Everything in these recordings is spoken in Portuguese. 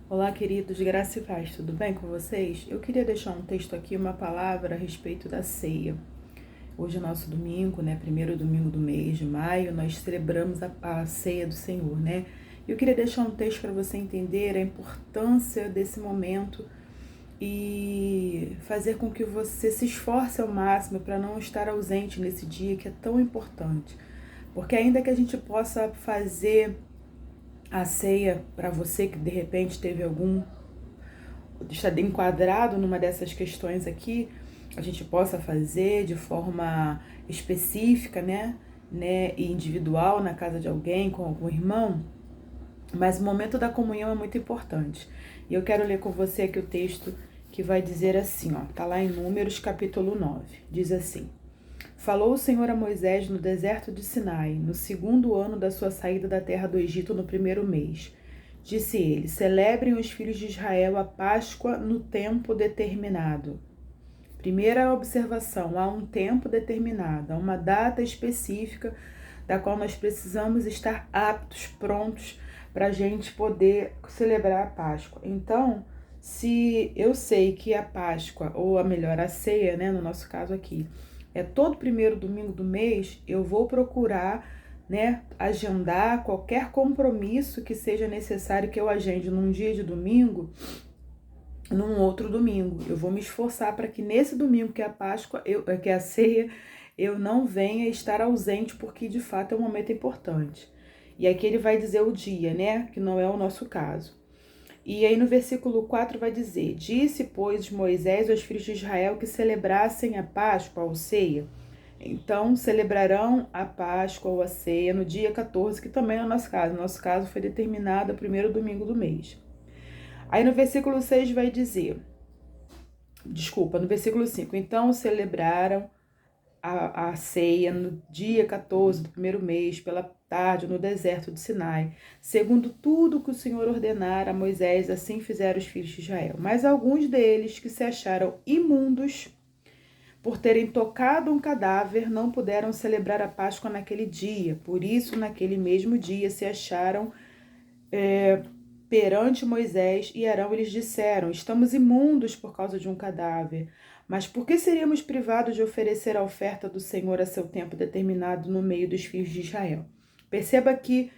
Olá, queridos, graça e paz, tudo bem com vocês? Eu queria deixar um texto aqui, uma palavra a respeito da ceia. Hoje é nosso domingo, né? Primeiro domingo do mês de maio, nós celebramos a ceia do Senhor, né? Eu queria deixar um texto para você entender a importância desse momento e fazer com que você se esforce ao máximo para não estar ausente nesse dia que é tão importante. Porque ainda que a gente possa fazer a ceia para você que de repente teve está enquadrado numa dessas questões aqui, a gente possa fazer de forma específica, e individual na casa de alguém, com algum irmão, mas o momento da comunhão é muito importante. E eu quero ler com você aqui o texto que vai dizer assim, ó, tá lá em Números capítulo 9, diz assim: Falou o Senhor a Moisés no deserto de Sinai, no segundo ano da sua saída da terra do Egito, no primeiro mês. Disse ele: Celebrem os filhos de Israel a Páscoa no tempo determinado. Primeira observação: há um tempo determinado, há uma data específica da qual nós precisamos estar aptos, prontos para a gente poder celebrar a Páscoa. Então, se eu sei que a Páscoa, ou a melhor, a ceia, no nosso caso aqui, é todo primeiro domingo do mês, eu vou procurar, agendar qualquer compromisso que seja necessário que eu agende num dia de domingo, num outro domingo. Eu vou me esforçar para que nesse domingo que é a Páscoa, que é a ceia, eu não venha estar ausente, porque de fato é um momento importante. E aqui ele vai dizer o dia, que não é o nosso caso. E aí no versículo 4 vai dizer: Disse, pois, Moisés aos filhos de Israel que celebrassem a Páscoa ou ceia. Então celebrarão a Páscoa ou a ceia no dia 14, que também é o nosso caso. Nosso caso foi determinado o primeiro domingo do mês. Aí no versículo 6 vai dizer, no versículo 5, então celebraram a ceia no dia 14 do primeiro mês, pela tarde, no deserto de Sinai, segundo tudo que o Senhor ordenara a Moisés, assim fizeram os filhos de Israel. Mas alguns deles que se acharam imundos por terem tocado um cadáver, não puderam celebrar a Páscoa naquele dia. Por isso, naquele mesmo dia, se acharam perante Moisés e Arão. Eles disseram: estamos imundos por causa de um cadáver. Mas por que seríamos privados de oferecer a oferta do Senhor a seu tempo determinado no meio dos filhos de Israel? Perceba que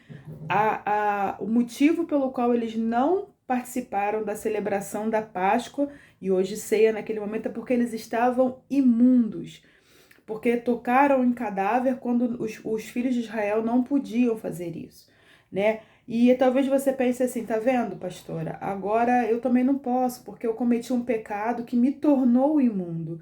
o motivo pelo qual eles não participaram da celebração da Páscoa e hoje ceia naquele momento é porque eles estavam imundos, porque tocaram em cadáver quando os filhos de Israel não podiam fazer isso, né? E talvez você pense assim, tá vendo, pastora? Agora eu também não posso, porque eu cometi um pecado que me tornou imundo.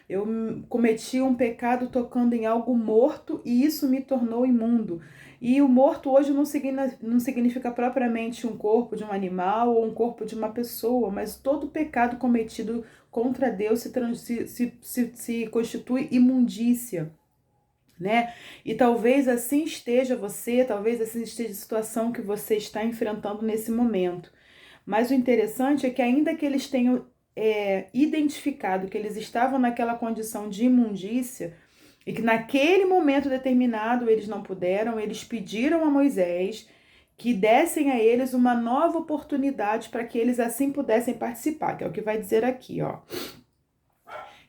Eu cometi um pecado tocando em algo morto e isso me tornou imundo. E o morto hoje não significa propriamente um corpo de um animal ou um corpo de uma pessoa, mas todo pecado cometido contra Deus se constitui imundícia, né? E talvez assim esteja você, talvez assim esteja a situação que você está enfrentando nesse momento. Mas o interessante é que ainda que eles tenham identificado que eles estavam naquela condição de imundícia e que naquele momento determinado eles não puderam, eles pediram a Moisés que dessem a eles uma nova oportunidade para que eles assim pudessem participar, que é o que vai dizer aqui, ó.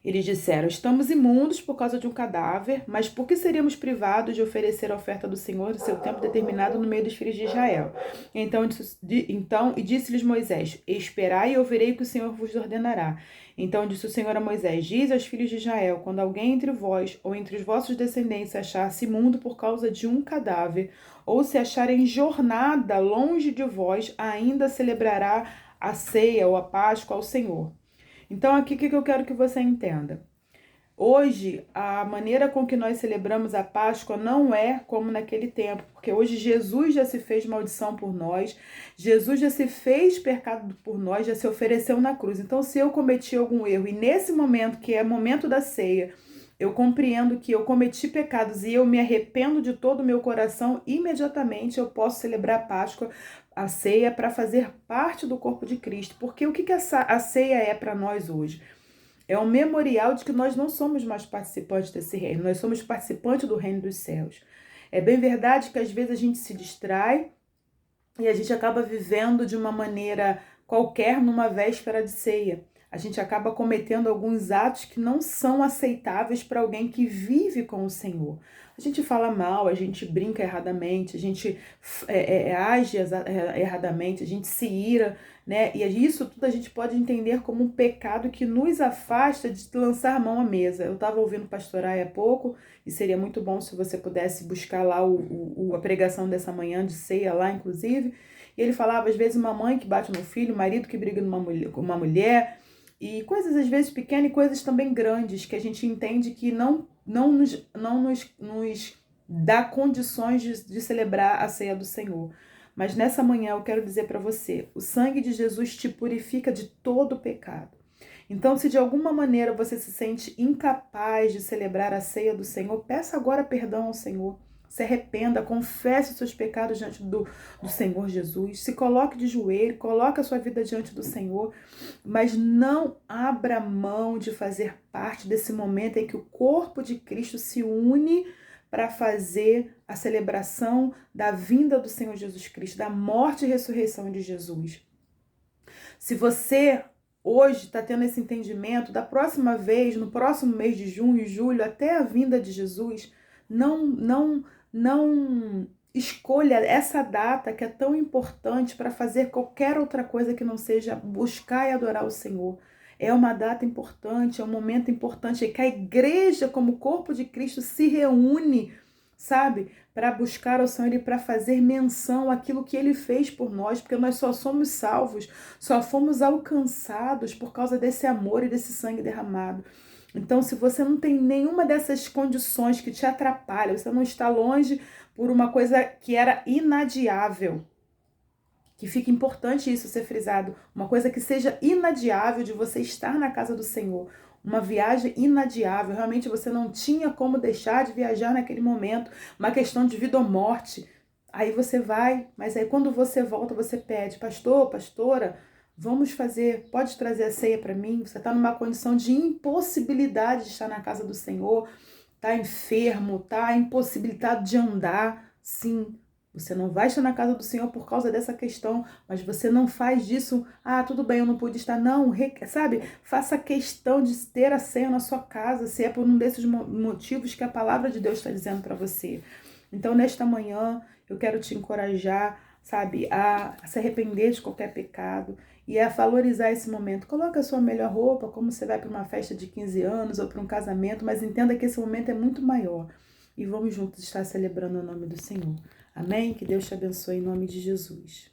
Eles disseram: estamos imundos por causa de um cadáver, mas por que seríamos privados de oferecer a oferta do Senhor em seu tempo determinado no meio dos filhos de Israel? Então disse-lhes Moisés: esperai e ouvirei o que o Senhor vos ordenará. Então disse o Senhor a Moisés: diz aos filhos de Israel: quando alguém entre vós ou entre os vossos descendentes achar-se imundo por causa de um cadáver, ou se achar em jornada longe de vós, ainda celebrará a ceia ou a Páscoa ao Senhor. Então, aqui o que eu quero que você entenda? Hoje, a maneira com que nós celebramos a Páscoa não é como naquele tempo, porque hoje Jesus já se fez maldição por nós, Jesus já se fez pecado por nós, já se ofereceu na cruz. Então, se eu cometi algum erro, e nesse momento, que é o momento da ceia, eu compreendo que eu cometi pecados e eu me arrependo de todo o meu coração, imediatamente eu posso celebrar a Páscoa, a ceia, para fazer parte do corpo de Cristo. Porque o que a ceia é para nós hoje? É um memorial de que nós não somos mais participantes desse reino, nós somos participantes do reino dos céus. É bem verdade que às vezes a gente se distrai e a gente acaba vivendo de uma maneira qualquer numa véspera de ceia. A gente acaba cometendo alguns atos que não são aceitáveis para alguém que vive com o Senhor. A gente fala mal, a gente brinca erradamente, a gente age erradamente, a gente se ira, né? E isso tudo a gente pode entender como um pecado que nos afasta de lançar mão à mesa. Eu estava ouvindo pastorar há pouco, e seria muito bom se você pudesse buscar lá a pregação dessa manhã de ceia lá, inclusive. E ele falava, às vezes, uma mãe que bate no filho, um marido que briga com uma mulher, e coisas às vezes pequenas e coisas também grandes, que a gente entende que não nos dá condições de celebrar a ceia do Senhor. Mas nessa manhã eu quero dizer para você, o sangue de Jesus te purifica de todo pecado. Então, se de alguma maneira você se sente incapaz de celebrar a ceia do Senhor, peça agora perdão ao Senhor. Se arrependa, confesse os seus pecados diante do Senhor Jesus. Se coloque de joelho, coloque a sua vida diante do Senhor. Mas não abra mão de fazer parte desse momento em que o corpo de Cristo se une para fazer a celebração da vinda do Senhor Jesus Cristo, da morte e ressurreição de Jesus. Se você hoje está tendo esse entendimento, da próxima vez, no próximo mês de junho e julho, até a vinda de Jesus, não escolha essa data que é tão importante para fazer qualquer outra coisa que não seja buscar e adorar o Senhor. É uma data importante, é um momento importante, é que a igreja, como corpo de Cristo, se reúne, sabe, para buscar o Senhor e para fazer menção àquilo que Ele fez por nós, porque nós só somos salvos, só fomos alcançados por causa desse amor e desse sangue derramado. Então, se você não tem nenhuma dessas condições que te atrapalham, você não está longe por uma coisa que era inadiável, que fica importante isso ser frisado, uma coisa que seja inadiável de você estar na casa do Senhor, uma viagem inadiável, realmente você não tinha como deixar de viajar naquele momento, uma questão de vida ou morte, aí você vai, mas aí quando você volta, você pede, pastor, pastora, vamos fazer, pode trazer a ceia para mim? Você está numa condição de impossibilidade de estar na casa do Senhor, está enfermo, está impossibilitado de andar, sim. Você não vai estar na casa do Senhor por causa dessa questão, mas você não faz disso, tudo bem, eu não pude estar, não, sabe? Faça questão de ter a ceia na sua casa, se é por um desses motivos que a palavra de Deus está dizendo para você. Então, nesta manhã, eu quero te encorajar, sabe, a se arrepender de qualquer pecado e a valorizar esse momento. Coloque a sua melhor roupa, como você vai para uma festa de 15 anos ou para um casamento, mas entenda que esse momento é muito maior. E vamos juntos estar celebrando o nome do Senhor. Amém? Que Deus te abençoe em nome de Jesus.